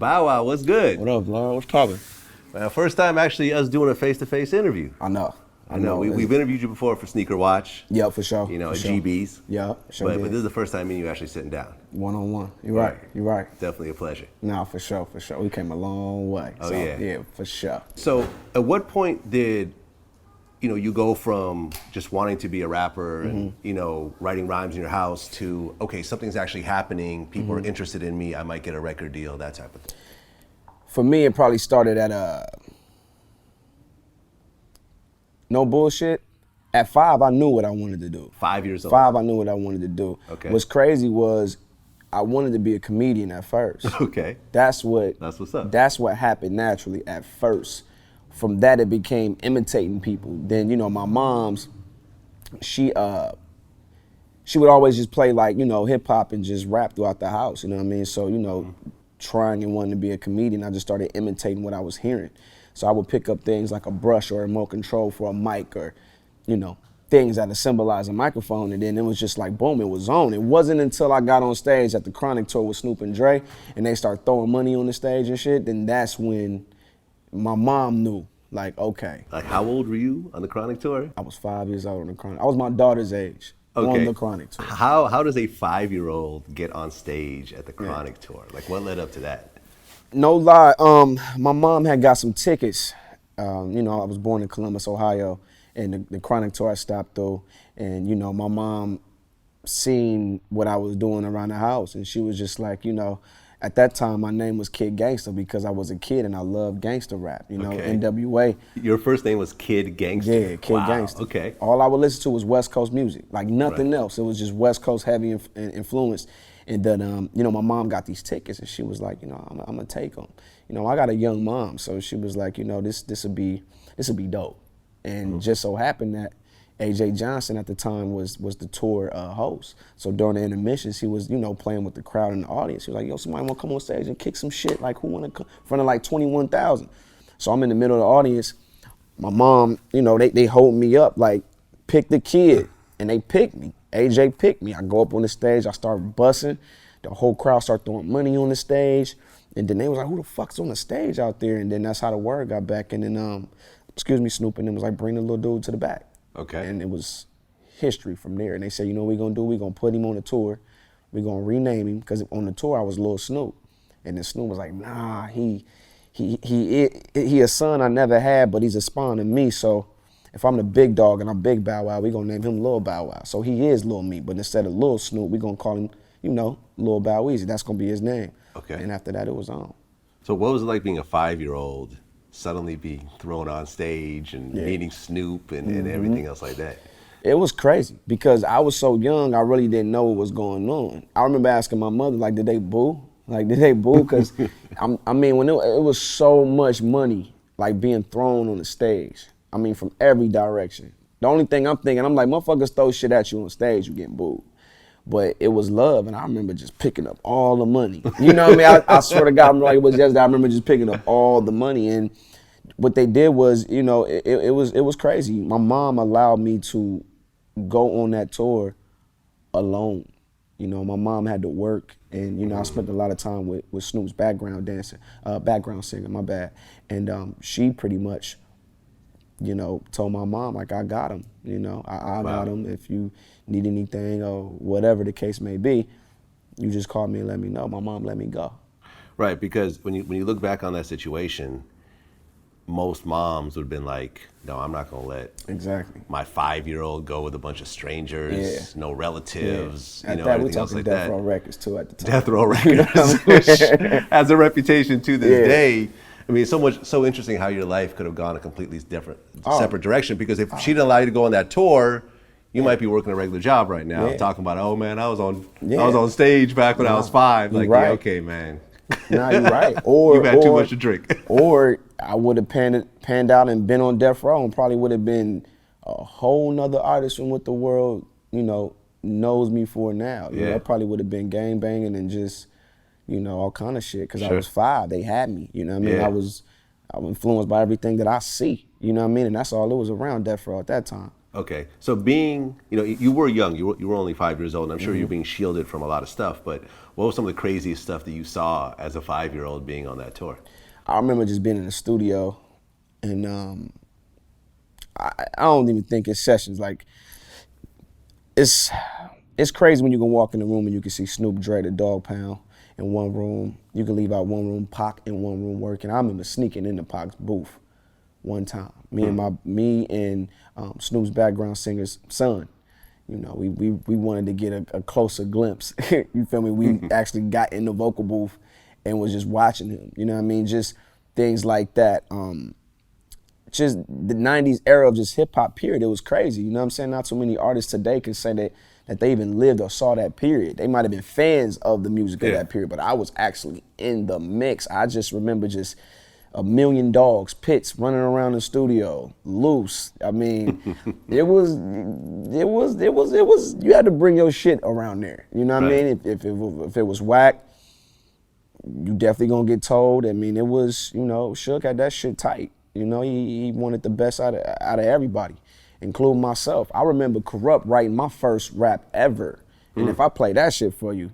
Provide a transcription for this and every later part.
Bow Wow, what's good? What up, Vlad? What's poppin'? First time actually us doing a face-to-face interview. I know. We've interviewed you before for Sneaker Watch. Yeah, for sure. You know, for at sure. GB's. Yeah, sure. But this is the first time me and you actually sitting down. One-on-one. You're right. You're right. Definitely a pleasure. No, for sure. We came a long way. Oh, so, yeah. Yeah, for sure. So at what point did, you go from just wanting to be a rapper and, writing rhymes in your house to, okay, something's actually happening, people are interested in me, I might get a record deal, that type of thing? For me, it probably started at no bullshit. At 5, I knew what I wanted to do. 5 years old? 5, I knew what I wanted to do. Okay. What's crazy was I wanted to be a comedian at first. Okay. That's what's up. That's what happened naturally at first. From that, it became imitating people. Then, my mom's, she would always just play like, hip hop and just rap throughout the house, you know what I mean? So, trying and wanting to be a comedian, I just started imitating what I was hearing. So I would pick up things like a brush or a remote control for a mic or, things that symbolize a microphone, and then it was just like, boom, it was on. It wasn't until I got on stage at the Chronic tour with Snoop and Dre, and they started throwing money on the stage and shit, then that's when my mom knew, like, okay. Like, how old were you on the Chronic tour? I was 5 years old on the Chronic. I was my daughter's age on the Chronic tour. How does a 5-year-old get on stage at the Chronic tour? Like, what led up to that? No lie, my mom had got some tickets. I was born in Columbus, Ohio, and the Chronic tour I stopped through, and my mom seen what I was doing around the house, and she was just like, at that time my name was Kid Gangsta because I was a kid and I loved gangster rap, NWA. Your first name was Kid Gangsta? Yeah, Kid Gangsta. Okay. All I would listen to was West Coast music, like nothing else. It was just West Coast heavy influence. And then, my mom got these tickets and she was like, I'm gonna take them. I got a young mom, so she was like, this would be dope. And just so happened that AJ Johnson at the time was the tour host. So during the intermissions, he was, playing with the crowd in the audience. He was like, yo, somebody wanna come on stage and kick some shit? Like, who wanna come? In front of like 21,000. So I'm in the middle of the audience. My mom, they hold me up, like, pick the kid. And they picked me. AJ picked me. I go up on the stage, I start bussing. The whole crowd start throwing money on the stage. And then they was like, who the fuck's on the stage out there? And then that's how the word got back. And then, Snoop and them was like, bring the little dude to the back. Okay. And it was history from there. And they said, what we gonna do? We gonna put him on the tour. We gonna rename him, because on the tour I was Lil Snoop. And then Snoop was like, nah, he a son I never had, but he's a spawn of me. So if I'm the big dog and I'm Big Bow Wow, we gonna name him Lil Bow Wow. So he is Lil Me, but instead of Lil Snoop, we gonna call him, Lil Bow Weezy. That's gonna be his name. Okay. And after that, it was on. So what was it like being a 5-year-old, suddenly being thrown on stage and meeting Snoop and everything else like that? It was crazy because I was so young, I really didn't know what was going on. I remember asking my mother, like, did they boo? Like, did they boo? Because, when it was so much money, like, being thrown on the stage. From every direction. The only thing I'm thinking, I'm like, motherfuckers throw shit at you on stage, you getting booed. But it was love, and I remember just picking up all the money. You know what I mean? I swear to God, I'm like, it was yesterday. I remember just picking up all the money, and what they did was, it was crazy. My mom allowed me to go on that tour alone. My mom had to work, and I spent a lot of time with Snoop's background singer, my bad, and she pretty much, told my mom, like, I got him, I got him. If you need anything or whatever the case may be, you just call me and let me know. My mom let me go. Right, because when you look back on that situation, most moms would have been like, no, I'm not gonna let my 5-year-old go with a bunch of strangers, no relatives, At that, we're talking Death Row Records too at the time. Death Row Records, which has a reputation to this day. It's so interesting how your life could have gone a completely different, separate direction, because if she didn't allow you to go on that tour, you might be working a regular job right now, talking about, oh man, I was on stage back when I was 5. Like, yeah, okay, man. Nah, you're right. Or you had too much to drink. Or I would have panned out and been on Death Row and probably would have been a whole nother artist from what the world, knows me for now. I probably would have been gang banging and just, all kind of shit, because I was 5. They had me, I was influenced by everything that I see, and that's all it was around Death Row at that time. Okay, so being, you were young, you were only 5 years old, and I'm sure you're being shielded from a lot of stuff, but what was some of the craziest stuff that you saw as a 5-year-old being on that tour? I remember just being in the studio, and I don't even think it's sessions. Like, it's crazy when you can walk in the room and you can see Snoop, Dre, the Dog Pound in one room. You can leave out one room, Pac in one room working. I remember sneaking into Pac's booth one time. Me and Snoop's background singer's son. We wanted to get a closer glimpse. You feel me? We actually got in the vocal booth and was just watching him. You know what I mean? Just things like that. Just the 90s era of just hip hop period, it was crazy. You know what I'm saying? Not too many artists today can say that they even lived or saw that period. They might have been fans of the music of that period, but I was actually in the mix. I just remember just a million dogs, pits running around the studio, loose. I mean, it was, you had to bring your shit around there. You know what I mean? If it was whack, you definitely gonna get told. I mean, it was, Suge had that shit tight. He wanted the best out of everybody, including myself. I remember Corrupt writing my first rap ever. And if I play that shit for you,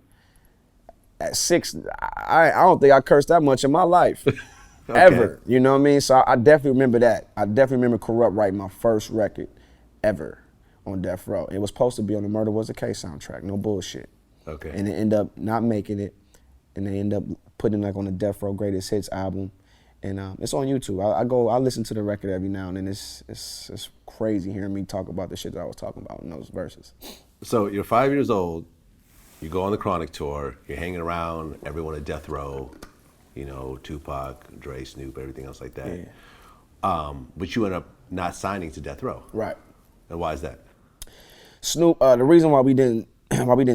at 6, I don't think I cursed that much in my life. Ever, you know what I mean? So I definitely remember that. I definitely remember Corrupt writing my first record ever on Death Row. It was supposed to be on the Murder Was a Case soundtrack, no bullshit. Okay. And it ended up not making it, and they ended up putting it on the Death Row Greatest Hits album. And it's on YouTube. I listen to the record every now and then. It's crazy hearing me talk about the shit that I was talking about in those verses. So you're 5 years old, you go on the Chronic tour, you're hanging around everyone at Death Row, Tupac, Dre, Snoop, everything else like that. Yeah. But you end up not signing to Death Row. Right. And why is that? Snoop, the reason why we didn't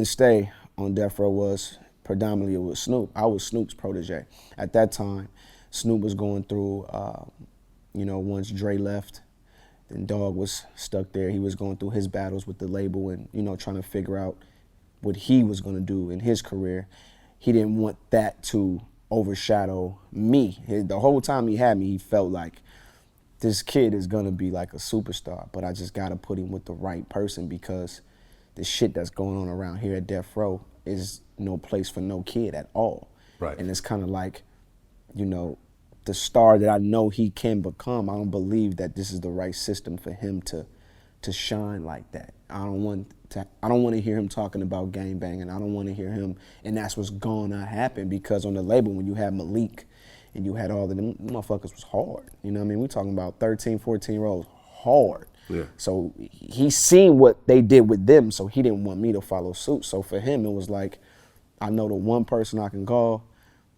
stay on Death Row was predominantly it was Snoop. I was Snoop's protege. At that time, Snoop was going through, once Dre left, then Dog was stuck there. He was going through his battles with the label and, trying to figure out what he was going to do in his career. He didn't want that to overshadow me. The whole time he had me, he felt like this kid is going to be like a superstar, but I just got to put him with the right person because the shit that's going on around here at Death Row is no place for no kid at all. Right. And it's kind of like, the star that I know he can become, I don't believe that this is the right system for him to shine like that. I don't want to hear him talking about gangbanging. I don't want to hear him, and that's what's gonna happen because on the label, when you had Malik and you had all of them motherfuckers was hard. You know what I mean? We talking about 13, 14-year-olds, hard. Yeah. So he seen what they did with them, so he didn't want me to follow suit. So for him, it was like, I know the one person I can call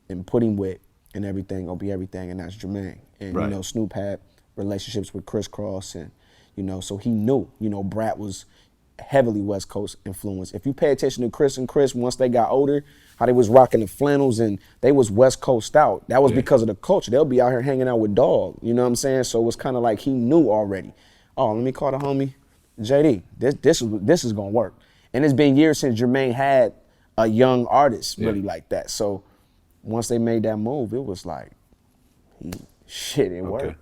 and put him with, and everything gonna be everything, and that's Jermaine. And right. Snoop had relationships with Criss Cross, and so he knew. Brat was heavily West Coast influence. If you pay attention to Chris and Chris, once they got older, how they was rocking the flannels and they was West Coast out. That was because of the culture. They'll be out here hanging out with Dog. You know what I'm saying? So it was kind of like he knew already. Oh, let me call the homie JD. This is gonna work. And it's been years since Jermaine had a young artist really like that. So once they made that move, it was like, it worked.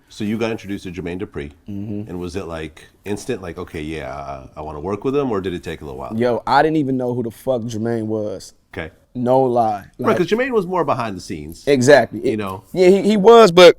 So you got introduced to Jermaine Dupri, and was it like instant, like, okay, yeah, I want to work with him, or did it take a little while? Yo, I didn't even know who the fuck Jermaine was. Okay. No lie. Right, because Jermaine was more behind the scenes. Exactly. Yeah, he was, but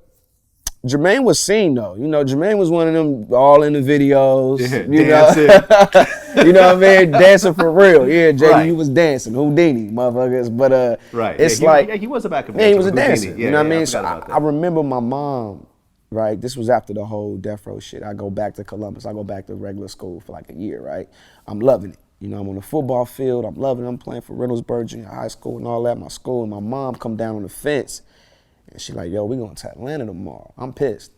Jermaine was seen though. Jermaine was one of them all in the videos. Yeah, dancing. You know what I mean? Dancing for real. Yeah, JD, he was dancing. Houdini, motherfuckers. But it's he was a backup dancer. Yeah, he was a dancer. Yeah, you know what I mean? So I remember my mom, right? This was after the whole Death Row shit. I go back to Columbus. I go back to regular school for like a year, right? I'm loving it. I'm on the football field. I'm loving it. I'm playing for Reynoldsburg Junior High School and all that, my school. And my mom come down on the fence. And she like, yo, we going to Atlanta tomorrow. I'm pissed.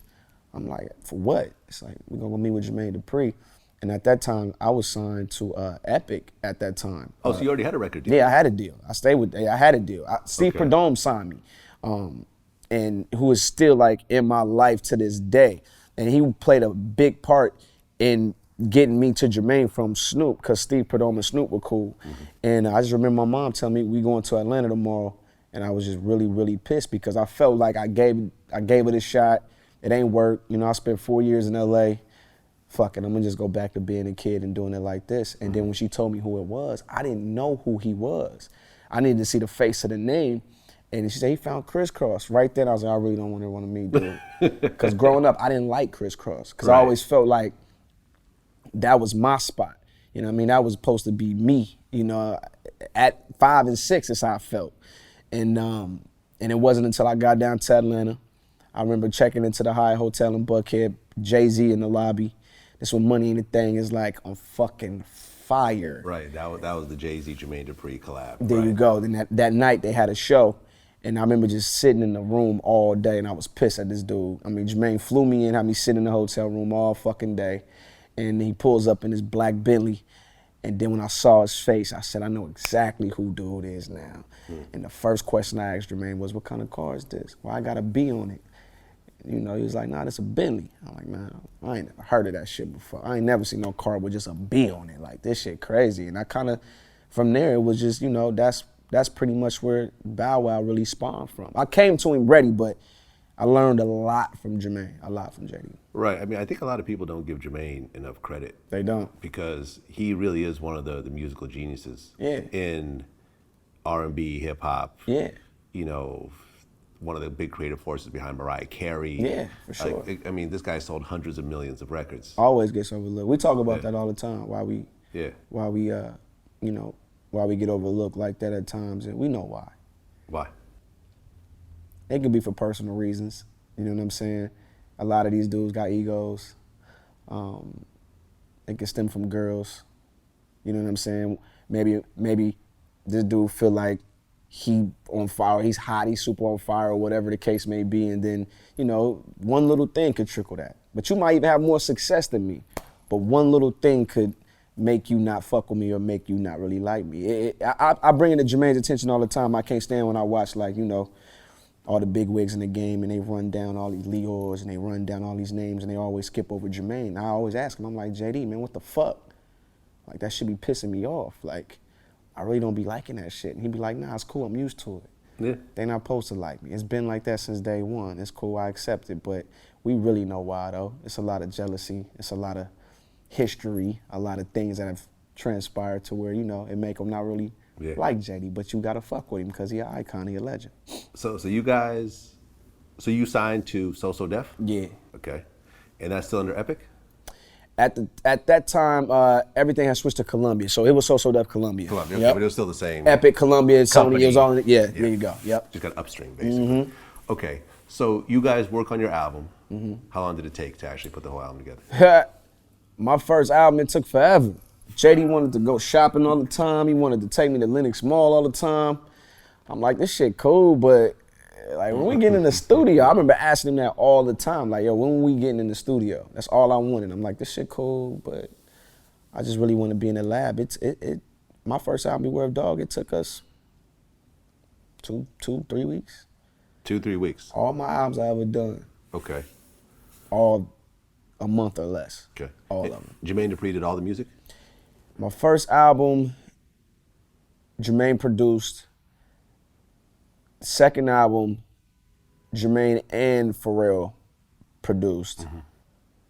I'm like, for what? It's like, we're going to meet with Jermaine Dupri. And at that time, I was signed to Epic at that time. Oh, so you already had a record deal? Yeah, I had a deal. I had a deal. Steve Perdome signed me, and who is still like in my life to this day. And he played a big part in getting me to Jermaine from Snoop, because Steve Perdome and Snoop were cool. And I just remember my mom telling me, we going to Atlanta tomorrow. And I was just really, really pissed because I felt like I gave it a shot. It ain't worked. I spent 4 years in LA. fuck it, I'm gonna just go back to being a kid and doing it like this. And then when she told me who it was, I didn't know who he was. I needed to see the face of the name. And she said, he found Crisscross. Right then, I was like, I really don't want to meet dude. Because growing up, I didn't like Crisscross. Because I always felt like that was my spot. You know what I mean? That was supposed to be me. You know, at 5 and 6, that's how I felt. And it wasn't until I got down to Atlanta. I remember checking into the Hyatt Hotel in Buckhead, Jay-Z in the lobby. This when Money Ain't a Thing is like on fucking fire. Right, that was the Jay-Z Jermaine Dupri collab. There you go. Then that night they had a show. And I remember just sitting in the room all day, and I was pissed at this dude. I mean, Jermaine flew me in, had me sit in the hotel room all fucking day. And he pulls up in his black Bentley. And then when I saw his face, I said, I know exactly who dude is now. And the first question I asked Jermaine was, what kind of car is this? Well, I got a B on it. You know, he was like, nah, that's a Bentley. I'm like, man, I ain't never heard of that shit before. I ain't never seen no car with just a B on it. Like, this shit crazy. And I kind of, from there, it was just, you know, that's pretty much where Bow Wow really spawned from. I came to him ready, but I learned a lot from Jermaine, a lot from JD. Right. I mean, I think a lot of people don't give Jermaine enough credit. They don't. Because he really is one of the musical geniuses in R&B, hip hop. Yeah. You know, one of the big creative forces behind Mariah Carey. Yeah, for sure. I mean, this guy sold hundreds of millions of records. Always gets overlooked. We talk about that all the time. Why we get overlooked like that at times, and we know why. Why? It could be for personal reasons. You know what I'm saying? A lot of these dudes got egos. It can stem from girls. You know what I'm saying? Maybe this dude feel like he on fire, he's hot, he's super on fire, or whatever the case may be, and then, you know, one little thing could trickle that. But you might even have more success than me, but one little thing could make you not fuck with me or make you not really like me. I bring it to Jermaine's attention all the time. I can't stand when I watch, like, you know, all the big wigs in the game and they run down all these Leors and they run down all these names and they always skip over Jermaine. I always ask him, I'm like, JD, man, what the fuck? Like, that should be pissing me off. Like, I really don't be liking that shit. And he'd be like, nah, it's cool, I'm used to it. Yeah. They not supposed to like me. It's been like that since day one. It's cool, I accept it, but we really know why, though. It's a lot of jealousy. It's a lot of history, a lot of things that have transpired to where, you know, it make them not really like JD, but you gotta fuck with him because he an icon, he a legend. So you signed to So Def? Yeah. Okay. And that's still under Epic? At that time, everything had switched to Columbia, so it was So Def Columbia. Columbia, okay, but it was still the same. Epic, Columbia, company. Sony, it was all, there you go, yep. Just got upstream, basically. Okay, so you guys work on your album. How long did it take to actually put the whole album together? My first album, it took forever. JD wanted to go shopping all the time. He wanted to take me to Lenox Mall all the time. I'm like, this shit cool, but like when we get in the studio, I remember asking him that all the time. Like, yo, when we getting in the studio? That's all I wanted. I'm like, this shit cool, but I just really want to be in the lab. My first album, Beware of Dog, it took us 3 weeks. 2-3 weeks. All my albums I ever done. Okay. All a month or less. Okay. All of them. Jermaine Dupri did all the music? My first album, Jermaine produced. Second album, Jermaine and Pharrell produced.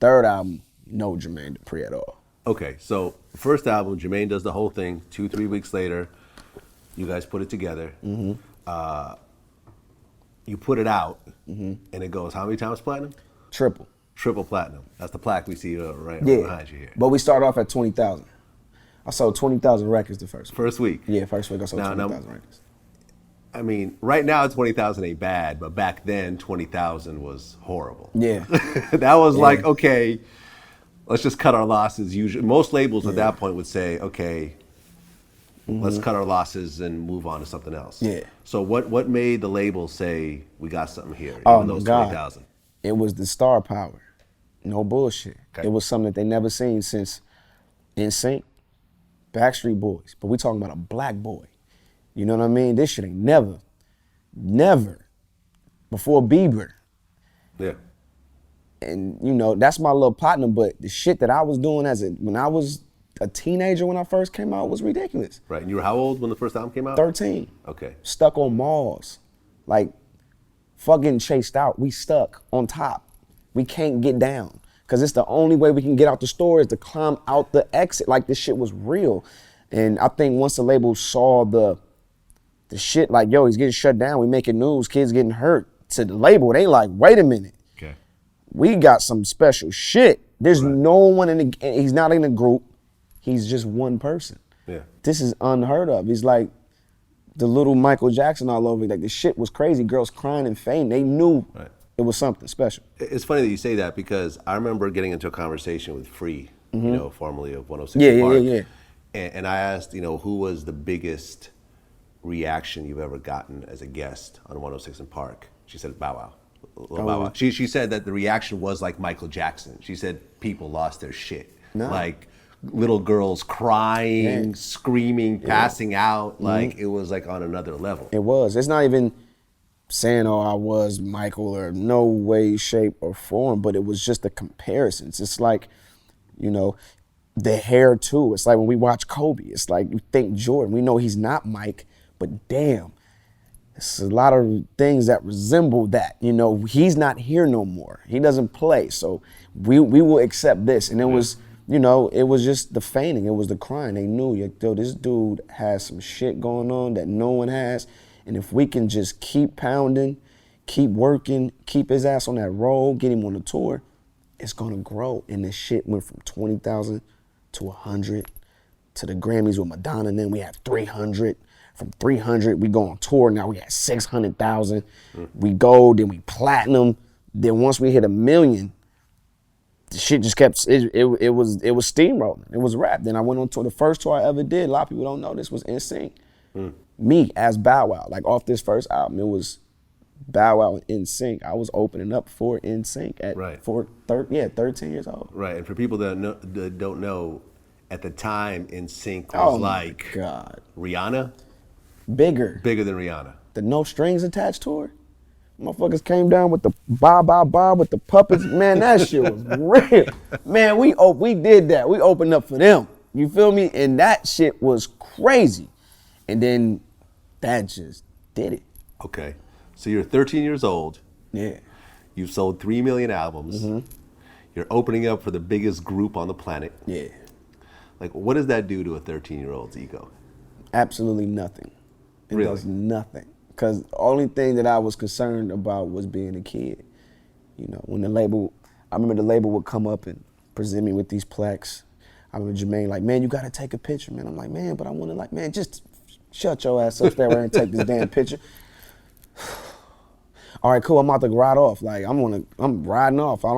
Third album, no Jermaine Dupri at all. Okay, so first album, Jermaine does the whole thing. 2-3 weeks later, you guys put it together. You put it out, and it goes how many times platinum? Triple. Triple platinum. That's the plaque we see right behind you here. But we started off at 20,000. I sold 20,000 records the first week. First week? Yeah, first week I sold 20,000 records. I mean, right now 20,000 ain't bad, but back then 20,000 was horrible. Yeah. That was like, okay, let's just cut our losses. Usually, most labels at that point would say, okay, let's cut our losses and move on to something else. Yeah. So what made the label say, we got something here? Oh, those God. 20,000? It was the star power. No bullshit. Okay. It was something that they never seen since NSYNC, Backstreet Boys. But we talking about a black boy. You know what I mean? This shit ain't never, before Bieber. Yeah. And, you know, that's my little partner, but the shit that I was doing when I was a teenager when I first came out was ridiculous. Right, and you were how old when the first album came out? 13. Okay. Stuck on malls. Like, fucking chased out. We stuck on top. We can't get down. Because it's the only way we can get out the store is to climb out the exit. Like, this shit was real. And I think once the label saw the shit, like, yo, he's getting shut down, we making news, kids getting hurt, to the label, they like, wait a minute. Okay. We got some special shit. There's no one he's not in a group. He's just one person. Yeah. This is unheard of. He's like the little Michael Jackson all over. Like, the shit was crazy. Girls crying and fainting. They knew it was something special. It's funny that you say that because I remember getting into a conversation with Free, you know, formerly of 106 Park. Yeah. And I asked, you know, who was the biggest reaction you've ever gotten as a guest on 106 and Park? She said Bow Wow. Lil Bow Wow. She said that the reaction was like Michael Jackson. She said people lost their shit. Like little girls crying, screaming, passing out. Like it was like on another level. It was. It's not even saying, oh, I was Michael, or no way, shape, or form, but it was just the comparisons. It's like, you know, the hair too. It's like when we watch Kobe, it's like you think Jordan. We know he's not Mike, but damn, there's a lot of things that resemble that. You know, he's not here no more. He doesn't play, so we will accept this. And it was, you know, it was just the fainting. It was the crying. They knew, yo, this dude has some shit going on that no one has. And if we can just keep pounding, keep working, keep his ass on that road, get him on the tour, it's gonna grow. And this shit went from 20,000 to 100 to the Grammys with Madonna, and then we have 300. From 300, we go on tour, now we had 600,000. We gold, then we platinum. Then once we hit 1 million, the shit just kept, it was steamrolling. It was rap. Then I went on tour. The first tour I ever did, a lot of people don't know this, was NSYNC. Me as Bow Wow, like off this first album, it was Bow Wow and NSYNC. I was opening up for NSYNC at 13 years old. Right, and for people that don't know, at the time NSYNC was like Rihanna? Bigger Bigger than Rihanna. The No Strings Attached tour? Motherfuckers came down with the ba with the puppets. Man, that shit was real. Man, we did that. We opened up for them. You feel me? And that shit was crazy. And then that just did it. Okay. So you're 13 years old. Yeah. You've sold 3 million albums. You're opening up for the biggest group on the planet. Yeah. Like, what does that do to a 13-year-old's ego? Absolutely nothing. It does nothing. Because the only thing that I was concerned about was being a kid. You know, when I remember the label would come up and present me with these plaques. I remember Jermaine like, man, you gotta take a picture, man. I'm like, man, but I wanna like, man, just shut your ass up there and take this damn picture. All right, cool, I'm about to ride off. Like, I'm riding off. I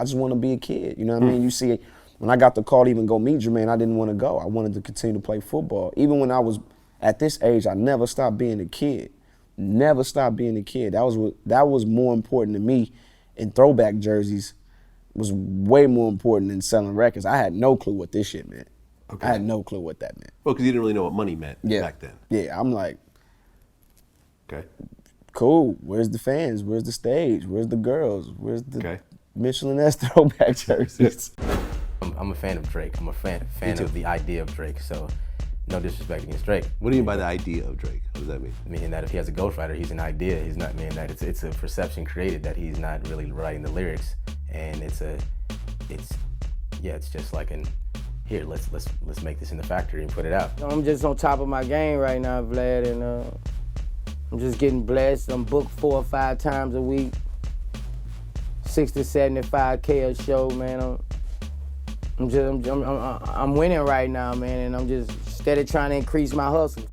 just wanna be a kid. You know what I mean? You see, when I got the call to even go meet Jermaine, I didn't wanna go. I wanted to continue to play football. Even when I was at this age, I never stopped being a kid. Never stopped being a kid. That was more important to me. And throwback jerseys was way more important than selling records. I had no clue what this shit meant. Okay. I had no clue what that meant. Well, because you didn't really know what money meant back then. Yeah, I'm like, okay, cool. Where's the fans? Where's the stage? Where's the girls? Where's the Michelin S throwback jerseys? I'm a fan of Drake. I'm a fan of the idea of Drake. So, no disrespect against Drake. What do you mean by the idea of Drake? What does that mean? Meaning that if he has a ghostwriter, he's an idea. He's not meaning that it's a perception created that he's not really writing the lyrics, and it's just like here, let's make this in the factory and put it out. I'm just on top of my game right now, Vlad, and I'm just getting blessed. I'm booked 4 or 5 times a week, 60, 75K a show, man. I'm winning right now, man, and I'm just steady trying to increase my hustle.